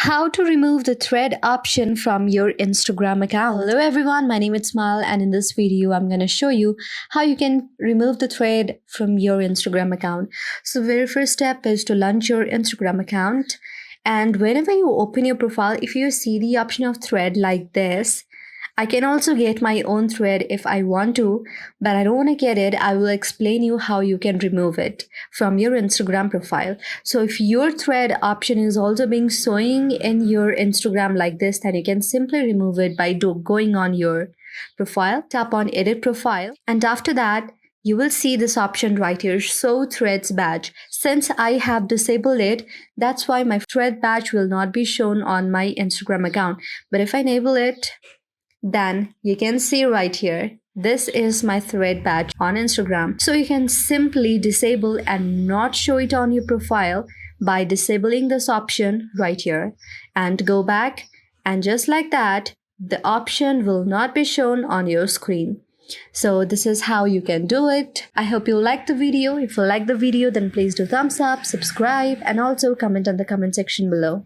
How to remove the thread option from your Instagram account. Hello everyone, my name is Smile, and in this video I'm going to show you how you can remove the thread from your Instagram account. So very first step is to launch your Instagram account, and whenever you open your profile, if you see the option of thread like this, I can also get my own thread if I want to, but I don't want to get it. I will explain you how you can remove it from your Instagram profile. So if your thread option is also being showing in your Instagram like this, then you can simply remove it by going on your profile, tap on edit profile, and after that, you will see this option right here, show threads badge. Since I have disabled it, that's why my thread badge will not be shown on my Instagram account. But if I enable it, then you can see right here, this is my thread badge on Instagram. So you can simply disable and not show it on your profile by disabling this option right here, and go back, and just like that, the option will not be shown on your screen. So this is how you can do it. I hope you liked the video. If you like the video, then please do thumbs up, subscribe, and also comment on the comment section below.